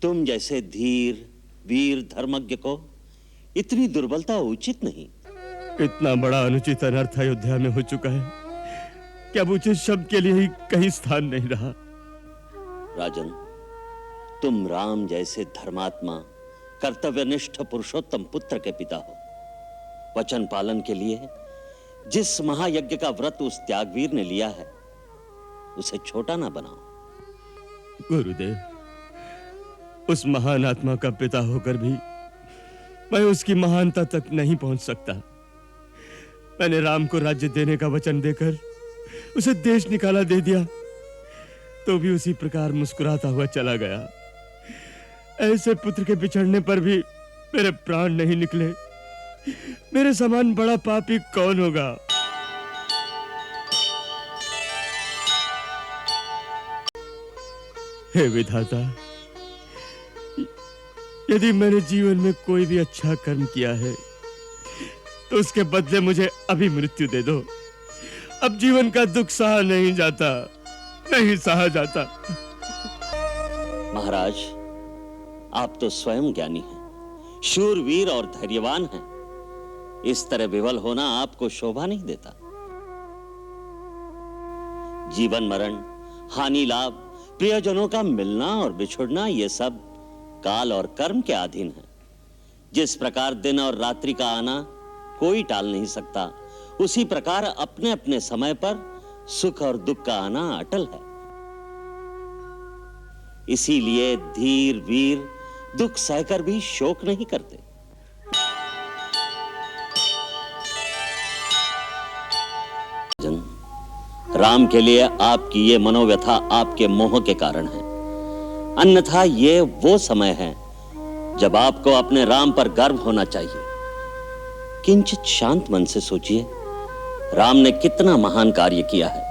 तुम जैसे धीर वीर धर्मज्ञ को इतनी दुर्बलता उचित नहीं। इतना बड़ा अनुचित अनर्थ अयोध्या में हो चुका है कि अब उचित शब्द के लिए ही कहीं स्थान नहीं रहा। राजन, तुम राम जैसे धर्मात्मा कर्तव्यनिष्ठ पुरुषोत्तम पुत्र के पिता हो। वचन पालन के लिए जिस महायज्ञ का व्रत उस त्यागवीर ने लिया है उसे छोटा ना बनाओ। गुरुदेव, उस महान आत्मा का पिता होकर भी मैं उसकी महानता तक नहीं पहुंच सकता। मैंने राम को राज्य देने का वचन देकर उसे देश निकाला दे दिया, तो भी उसी प्रकार मुस्कुराता हुआ चला गया। ऐसे पुत्र के बिछड़ने पर भी मेरे प्राण नहीं निकले। मेरे समान बड़ा पापी कौन होगा? हे विधाता, यदि मैंने जीवन में कोई भी अच्छा कर्म किया है तो उसके बदले मुझे अभी मृत्यु दे दो। अब जीवन का दुख सहा नहीं जाता, नहीं सहा जाता। महाराज, आप तो स्वयं ज्ञानी हैं, शूरवीर और धैर्यवान हैं। इस तरह विवल होना आपको शोभा नहीं देता। जीवन मरण, हानि लाभ, प्रियजनों का मिलना और बिछुड़ना, ये सब काल और कर्म के अधीन है। जिस प्रकार दिन और रात्रि का आना कोई टाल नहीं सकता, उसी प्रकार अपने अपने समय पर सुख और दुख का आना अटल है। इसीलिए धीर वीर दुख सहकर भी शोक नहीं करते। राम के लिए आपकी ये मनोव्यथा आपके मोह के कारण है, अन्यथा ये वो समय है जब आपको अपने राम पर गर्व होना चाहिए। किंचित शांत मन से सोचिए, राम ने कितना महान कार्य किया है।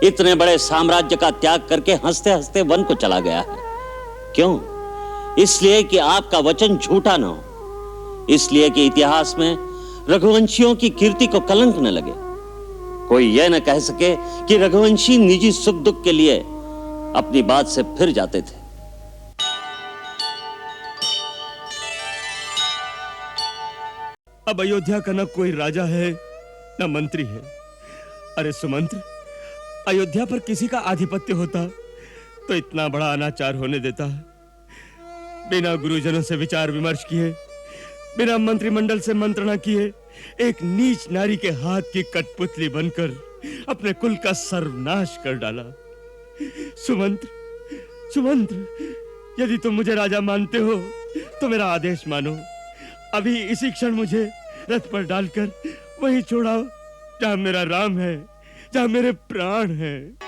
इतने बड़े साम्राज्य का त्याग करके हंसते हंसते वन को चला गया है। क्यों? इसलिए कि आपका वचन झूठा न हो, इसलिए कि इतिहास में रघुवंशियों की कीर्ति को कलंक न लगे। कोई यह न कह सके कि रघुवंशी निजी सुख दुख के लिए अपनी बात से फिर जाते थे। अब अयोध्या का न कोई राजा है न मंत्री है। अरे सुमंत्र, अयोध्या पर किसी का आधिपत्य होता तो इतना बड़ा अनाचार होने देता? बिना गुरुजनों से विचार विमर्श किए, बिना मंत्रिमंडल से मंत्रणा किए, एक नीच नारी के हाथ की कठपुतली बनकर अपने कुल का सर्वनाश कर डाला। सुमंत्र, सुमंत्र, यदि तुम मुझे राजा मानते हो तो मेरा आदेश मानो। अभी इसी क्षण मुझे रथ पर डालकर वहीं छोड़ाओ जहां मेरा राम है, जहां मेरे प्राण हैं।